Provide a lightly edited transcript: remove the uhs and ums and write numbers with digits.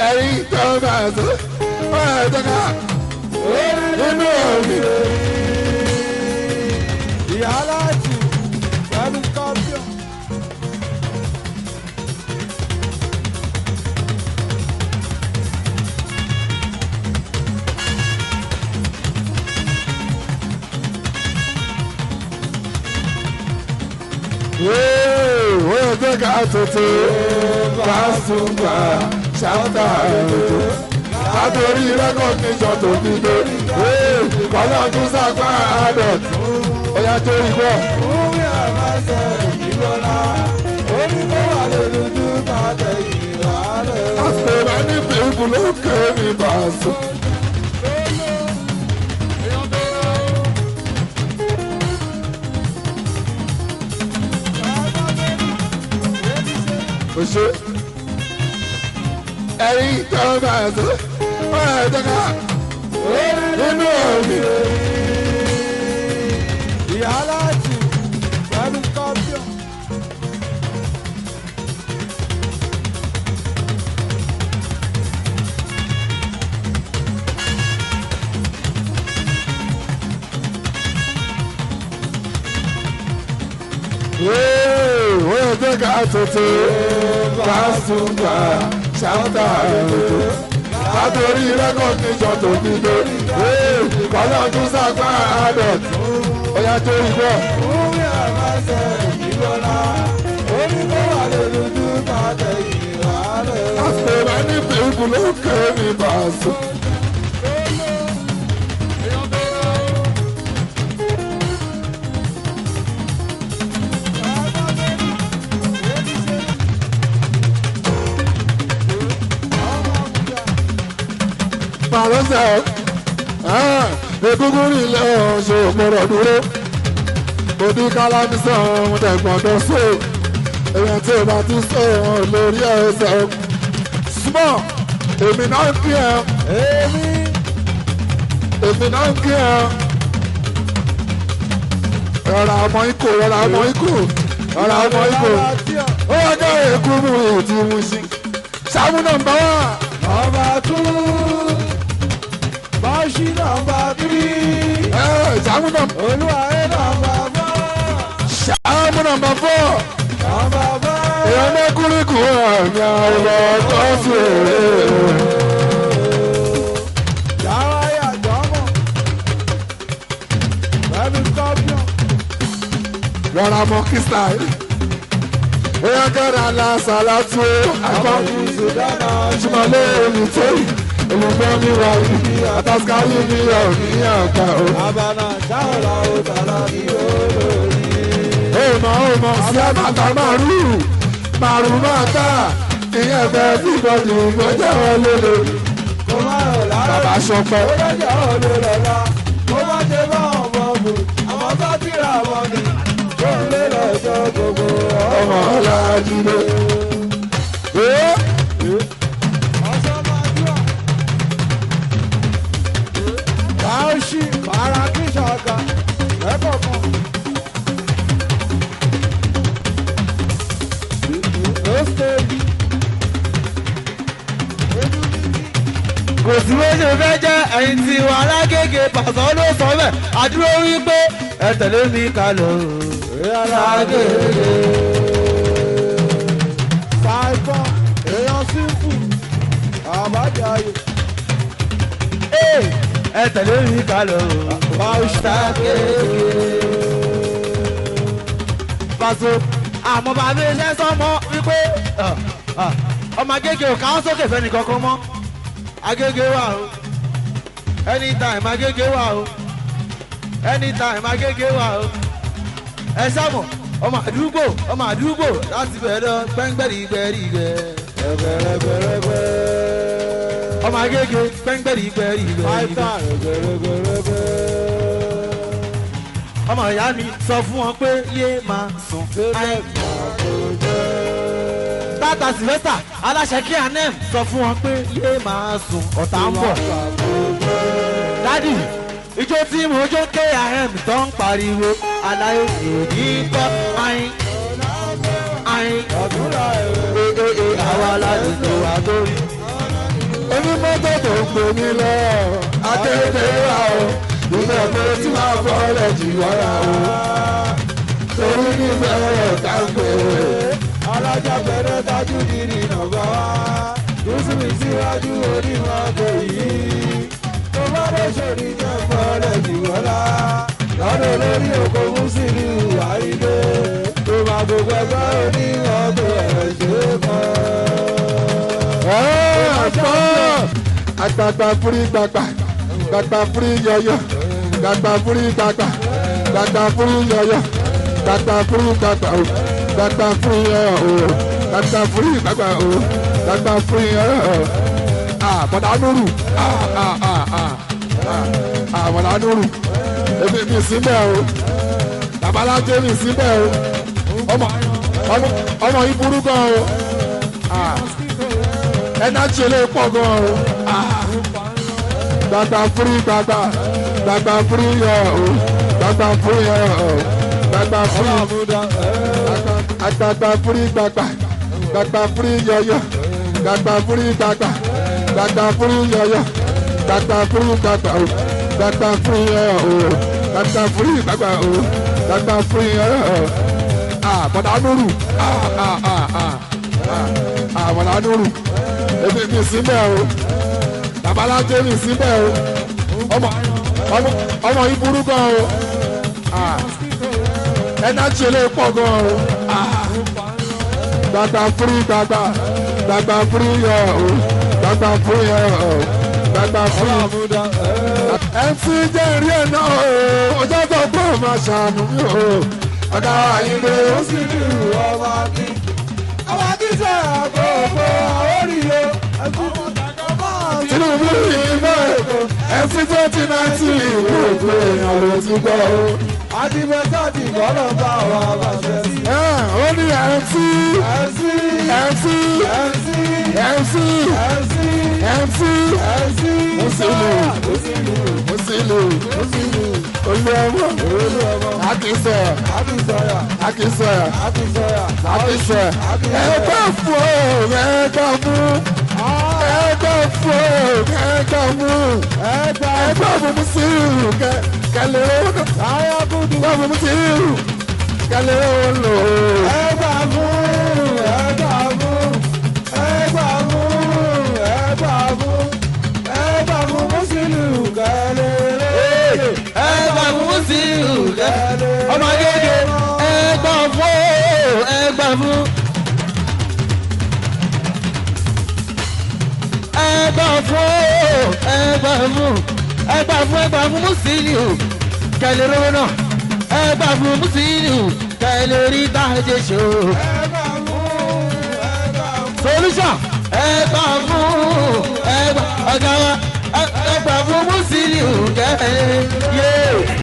ẹ̀yin tó bá sọ ẹ̀ tọ́ka nínú òbí. ìyá aláàjì pẹ̀lú scorpion. Wọ́n jẹ́ ká tuntun bá sùn gbà ṣáńtà ètò látòrí rẹ́kọ̀díṣọ̀ tó fi dé kọ́lá tún sápá àádọ́tì ọ̀yà tó rí bọ́. Omi àmàṣẹ ìgbọ́lá oníkó wà lójú bàtẹ ìwàlẹ̀. àpèrè ní bíbù ló ké mi bá sùn. Oṣù ẹ̀yin tó bá sọ ẹ̀ tọ́ka nínú òbí. ìyá aláàjì pẹ̀lú scorpion. Wọ́n jẹ́ ká tuntun bá sùn gbà ṣáńtà ètò látòrí rẹ́kọ̀díṣọ̀ tó fi dé kọ́lá tún sápá àádọ́tì ọ̀yà tó rí bọ́. Omi àmàṣẹ ìgbọ́lá oníkó wà lójú bàtẹ ìwàlẹ̀. àpèrè ní bíbù ló ké mi bá sùn. Màlúùsẹ̀ egungun nílẹ̀ ọ̀ṣọ́ gbọ́dọ̀ dúró. Òdì kálámísàn ọ̀dẹ̀gbọ̀n tó so. Èèyàn tí o bá ti sọ wọn lórí ẹsẹ̀. Súnmọ́ èmi náà ń kí ẹ. Èmi náà ń kí ẹ. Rọra ọmọ ikú, rọra ọmọ ikú, rọra ọmọ ikú. Ó wá jẹ́ èkú mú ètí mú sí. Ṣàmú nọ́mbà wá. Ọba tún bọ́ọ̀ṣì nọ́mbà 3. Ṣàmú nọ́mbà. Olúwa ẹ̀ nọ́mbà 4. Ṣàmú nọ́mbà 4. Nọ́mbà 4. Èèyàn mẹ́kúrú kù àmì àwọn ọkọ̀ sí èrè. Yàrá yàjọ́mọ̀ pẹ̀lú scorpion. Rọra mọ kí style. Èèyàn kẹ́ra la sàlátú àgbọ̀. Ṣùgbọ́n lé olùtẹ́yì. Olùgbọ́ mi wà ibi àtàkàlì mi ọ̀rí àgbà o. Àbànà ṣáàlà ó tàlà ní olórí. Ó sí àbàtà màrú máa tà. Ìyẹn bẹ́ẹ̀ tí ìbọ̀dì ìgbọ́jọ́ wọn lélẹ̀. Kó má rọ̀ lára. Bàbá Ṣọpẹ́. Ó lọ́jọ́ òde lọ́la. Kó má ṣe bá ọmọ bù. Àwọn tó tìrà wọn ni. Ó ń lé lọ́jọ́ gbogbo. Ọmọ Ọlájídé. Ọ̀ṣọ́ máa dúró. Báwọ̀ṣì bàrà kí ṣọ̀gà lẹ́kọ̀ọ̀kan. Kò sí bó ṣe fẹ́ jẹ́ ẹ̀yìn tí wà lágége pàṣọ ló sọ bẹ́ẹ̀ àdúró wípé ẹ tẹ̀lé mi ká lọ lágége. Ṣàìfọ́ èèyàn sífù àbájáde. Ẹ tẹ̀lé mi ká lọ lágége. Pàṣọ àmọ́ bàbá iṣẹ́ sọ́mọ́ wípé ọmọ agége ò káwọ́ sókè fẹ́ni kankan mọ́. Agége wà o, anytime Agége wà o, anytime Agége wà o. Ẹ sábọ̀ ọmọ àdúgbò láti bẹ̀rẹ̀ pẹ́ńgbẹ̀rìgbẹ̀rìgbẹ̀. Ọmọ Agége pẹ́ńgbẹ̀rìgbẹ̀rìgbẹ̀. Ọmọ ìyá mi sọ fún wọn pé yé máa sùn. Tata Sylvester aláṣẹ kí anem sọ fún wọn pé yé máa sùn ọ̀tá ń bọ̀. Dádì ijó tí mo jó KRM tó ń pariwo aláyé èdè kọ́ ayin ayin àwa aládùúgbò wa tó rí. mọ́tò tó ń pè mí lọ akéde wa o ìfẹ́ pé tí máa bọ́lẹ̀ jì wọ́ra o torí nífẹ̀ rẹ̀ ká ń pè é. alájà bẹ̀rẹ̀ dájú kiri nàbà wá lùsùmí síwájú onímọ̀tò yìí tó bá dé sórí jẹ́ bọ́lẹ̀ jì wọ́ra lọ́dọ̀ lórí oko Musiliu Ayinde tó máa gbogbo ẹgbẹ́ onímọ̀tò ẹ̀ ṣe kọ́. Àgbàgbà fúri gbàgbà gbàgbà fúri yọyọ gbàgbà fúri gbàgbà gbàgbà fúri yọyọ gbàgbà fúri gbàgbà o gbàgbà fúri yọyọ o gbàgbà fúri gbàgbà o gbàgbà fúri yọyọ o. Bọ̀dá Nuru bọ̀dá Nuru èmi mi síbẹ̀ o babalájẹ́ mi síbẹ̀ o ọmọ yìí burú gan o ẹ̀dá jẹ́lẹ̀ pọ̀ gan o gbàgbà fúri gbàgbà gbàgbà fúri yọ o gbàgbà fúri yọ o gbàgbà fúri àgbàgbà fúri gbàgbà gbàgbà fúri yọyọ gbàgbà fúri gbàgbà gbàgbà fúri yọyọ gbàgbà fúri gbàgbà o gbàgbà fúri yọ o gbàgbà fúri gbàgbà o gbàgbà fúri yọ o. Bọ̀dá Nuru bọ̀dá Nuru èmi mi síbẹ̀ o babalájẹ́ mi síbẹ̀ o ọmọ yìí burú gan o ẹ̀dá jẹ́lẹ̀ pọ̀ gan o gbàgbà fúri gbàgbà gbàgbà fúri yọ o gbàgbà fúri yọ o gbàgbà fúri. MC jẹ́ ìrí ẹ̀ náà o ọjọ́ tó gbọ́ máa ṣàánú mi o ọ̀dà Ayinde Musiliu ọba kí ọba kí sẹ́ àgbọ̀gbọ̀ àwòrìyó Tinubu ìbẹ̀ MC 2019 ìwé òkú èèyàn ló ti gbọ́ o. adìmẹ́sàdì gbọ́dọ̀ bá wa bàṣẹ sí. Ó ní MC Musiliu Olúọmọ Akínsọ̀yà ẹgbẹ́ fún Musiliu kẹlẹ́ Musiliu kẹlẹ́ lò. ẹgbà fún Musiliu kẹlẹ́ Musiliu ọmọ gẹ́gẹ́ ẹgbà fún ẹgbà fún Musiliu kẹlẹ́ rówó náà ẹgbà fún Musiliu kẹlẹ́ rí dájẹ́ ṣó solution ẹgbà fún ọ̀gá wa ẹgbà fún Musiliu kẹlẹ́.